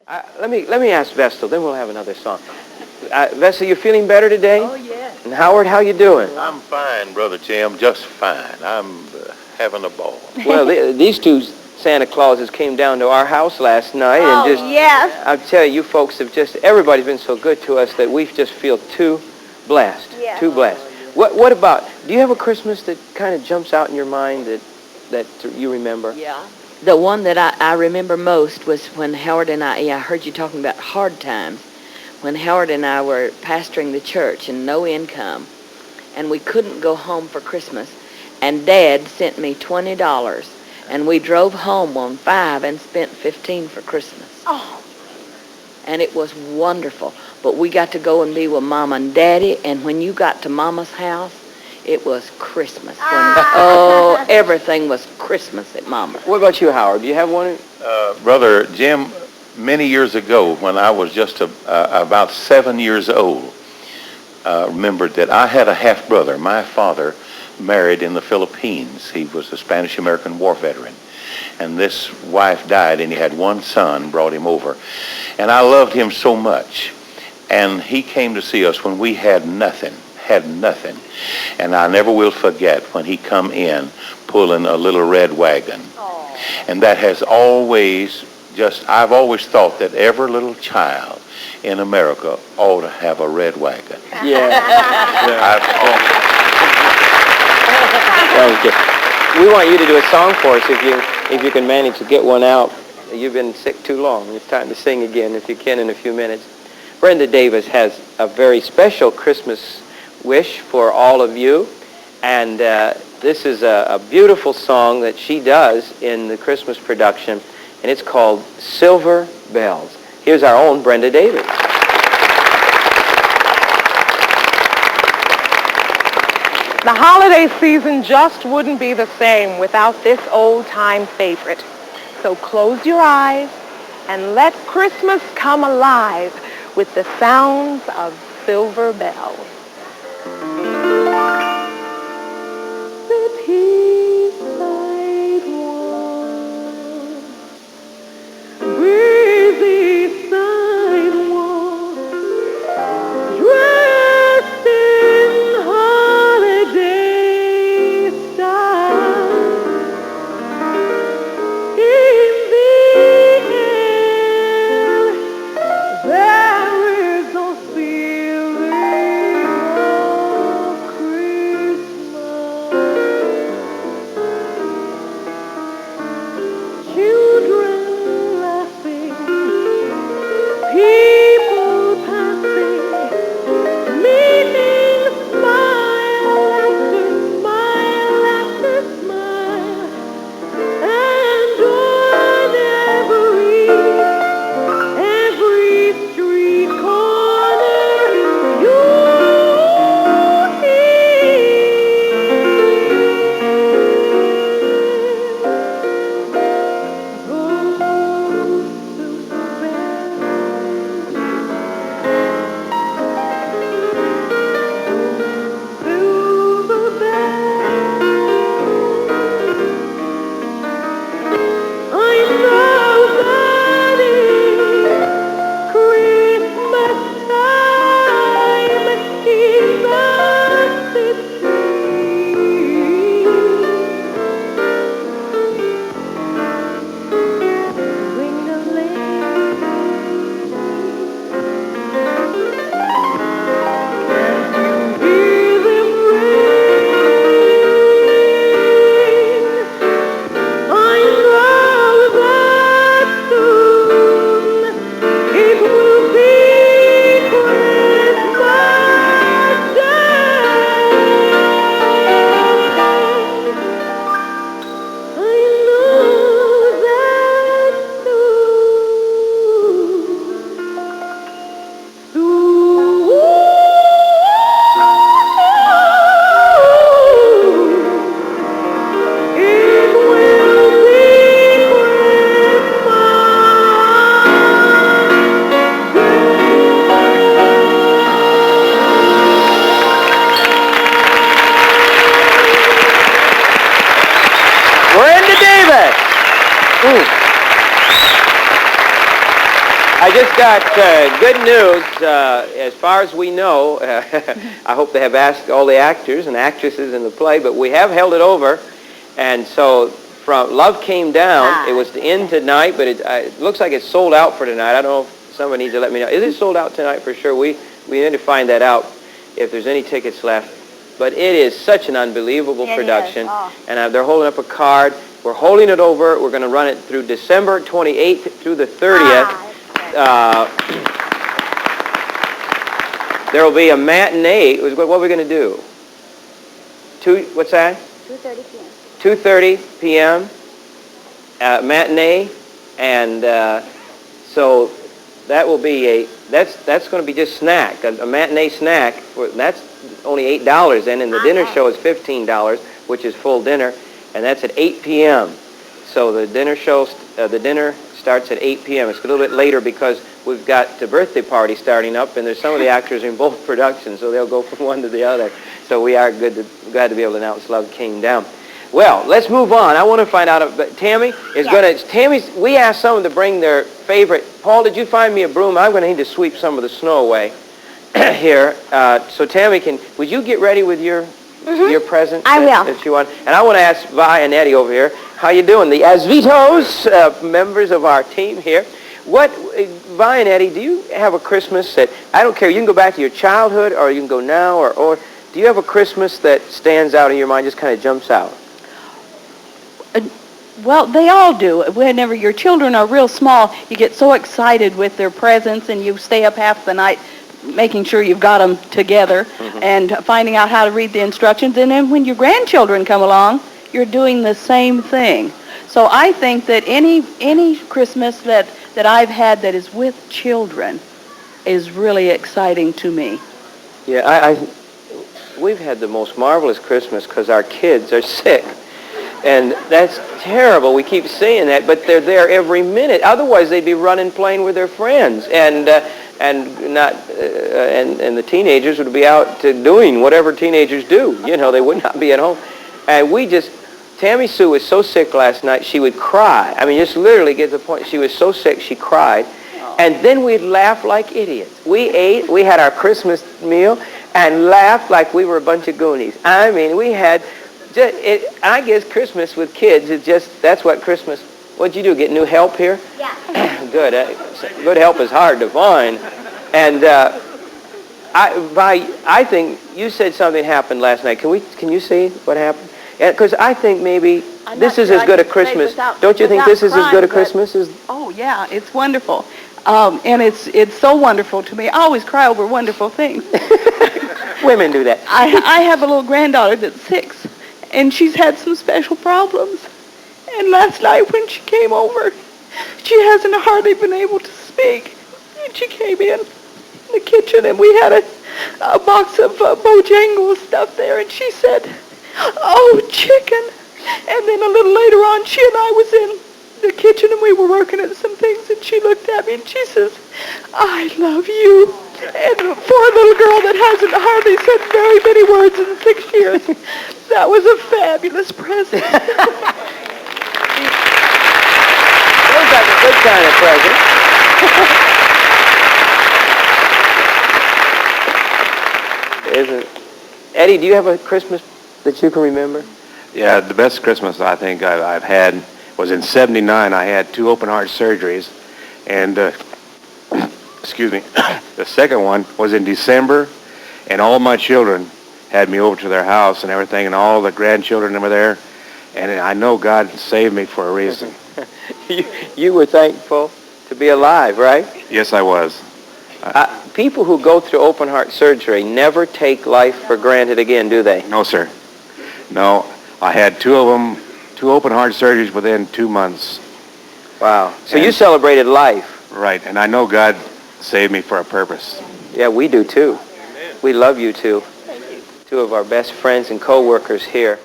Let me ask Vestal, then we'll have another song. Vestal, you feeling better today? Oh, yes. And Howard, how you doing? I'm fine, Brother Jim, just fine. I'm having a ball. Well, these two Santa Clauses came down to our house last night, and just yes. I'll tell you, you folks have everybody's been so good to us that we just feel too blessed. Yes. Too blessed. What about, do you have a Christmas that kind of jumps out in your mind that you remember? Yeah. The one that I remember most was when Howard and I heard you talking about hard times, when Howard and I were pastoring the church and no income, and we couldn't go home for Christmas, and Dad sent me $20, and we drove home on 5 and spent 15 for Christmas. Oh. And it was wonderful. But we got to go and be with Mama and Daddy, and when you got to Mama's house, it was Christmas. Everything was Christmas at Mama. What about you, Howard? Do you have one? Brother Jim, many years ago, when I was just about 7 years old, remembered that I had a half-brother. My father married in the Philippines. He was a Spanish-American war veteran. And this wife died, and he had one son, brought him over. And I loved him so much. And he came to see us when we had nothing. And I never will forget when he come in pulling a little red wagon. Oh. And that has always I've always thought that every little child in America ought to have a red wagon. Yeah. We want you to do a song for us if you can manage to get one out. You've been sick too long. It's time to sing again if you can in a few minutes. Brenda Davis has a very special Christmas wish for all of you, and this is a beautiful song that she does in the Christmas production, and it's called Silver Bells. Here's our own Brenda Davis. The holiday season just wouldn't be the same without this old-time favorite. So close your eyes and let Christmas come alive with the sounds of silver bells. The seaside walks, breezy sidewalks, dressed in holiday style. In the air, there is a feeling of Christmas. Children laughing, people passing, meeting smile after smile, and on every street corner you hear those silver bells. I just got good news. As far as we know, I hope they have asked all the actors and actresses in the play, but we have held it over. And so from Love Came Down, it was to end tonight, but it looks like it's sold out for tonight. I don't know if somebody needs to let me know. Is it sold out tonight for sure? We need to find that out if there's any tickets left. But it is such an unbelievable production. And they're holding up a card. We're holding it over. We're going to run it through December 28th through the 30th. There will be a matinee. What are we going to do? What's that? 2:30 p.m. 2:30 p.m. Matinee, and so that will be that's going to be just snack, a matinee snack. That's only $8 then, and the dinner show is $15, which is full dinner, and that's at 8 p.m. So the dinner starts at 8 p.m. It's a little bit later because we've got the birthday party starting up, and there's some of the actors in both productions, so they'll go from one to the other. So we are glad to be able to announce Love Came Down. Well, let's move on. I want to find out. Tammy is going to. We asked someone to bring their favorite. Paul, did you find me a broom? I'm going to need to sweep some of the snow away here. So Tammy, would you get ready with your present? I will. That you want. And I want to ask Vi and Eddie over here. How you doing? The Asvitos, members of our team here. Vi and Eddie, do you have a Christmas that, I don't care, you can go back to your childhood or you can go now, or do you have a Christmas that stands out in your mind, just kind of jumps out? Well, they all do. Whenever your children are real small, you get so excited with their presents and you stay up half the night making sure you've got them together and finding out how to read the instructions. And then when your grandchildren come along, you're doing the same thing. So I think that any Christmas that I've had that is with children is really exciting to me. Yeah, we've had the most marvelous Christmas because our kids are sick. And that's terrible. We keep saying that, but they're there every minute. Otherwise, they'd be running, playing with their friends, and the teenagers would be out doing whatever teenagers do. You know, they would not be at home. And Tammy Sue was so sick last night, she would cry. I mean, just literally get to the point. She was so sick, she cried. And then we'd laugh like idiots. We had our Christmas meal, and laughed like we were a bunch of Goonies. I mean, we had. I guess Christmas with kids is that's what Christmas. What'd you do? Get new help here? Yeah. Good. Good help is hard to find. And I think you said something happened last night. Can you see what happened? Because I think maybe this is as good a Christmas. Don't you think this is as good a Christmas as? Oh yeah, it's wonderful. And it's so wonderful to me. I always cry over wonderful things. Women do that. I have a little granddaughter that's 6. And she's had some special problems. And last night when she came over, she hasn't hardly been able to speak. And she came in the kitchen and we had a box of Bojangles stuff there. And she said, "Oh, chicken." And then a little later on, she and I was in the kitchen and we were working at some things. And she looked at me and she says, "I love you." And for a little girl that hasn't hardly said very many words in 6 years, that was a fabulous present. Sounds like a good kind of present. Isn't it? Eddie, do you have a Christmas that you can remember? Yeah, the best Christmas I think I've had was in '79. I had 2 open heart surgeries, and excuse me, the second one was in December, and all my children had me over to their house and everything, and all the grandchildren were there, and I know God saved me for a reason. You were thankful to be alive, right? Yes, I was. People who go through open heart surgery never take life for granted again, do they? No, sir. No, I had 2 of them, 2 open heart surgeries within 2 months. Wow. So you celebrated life. Right, and I know God saved me for a purpose. Yeah, we do too. Amen. We love you too. 2 of our best friends and co-workers here.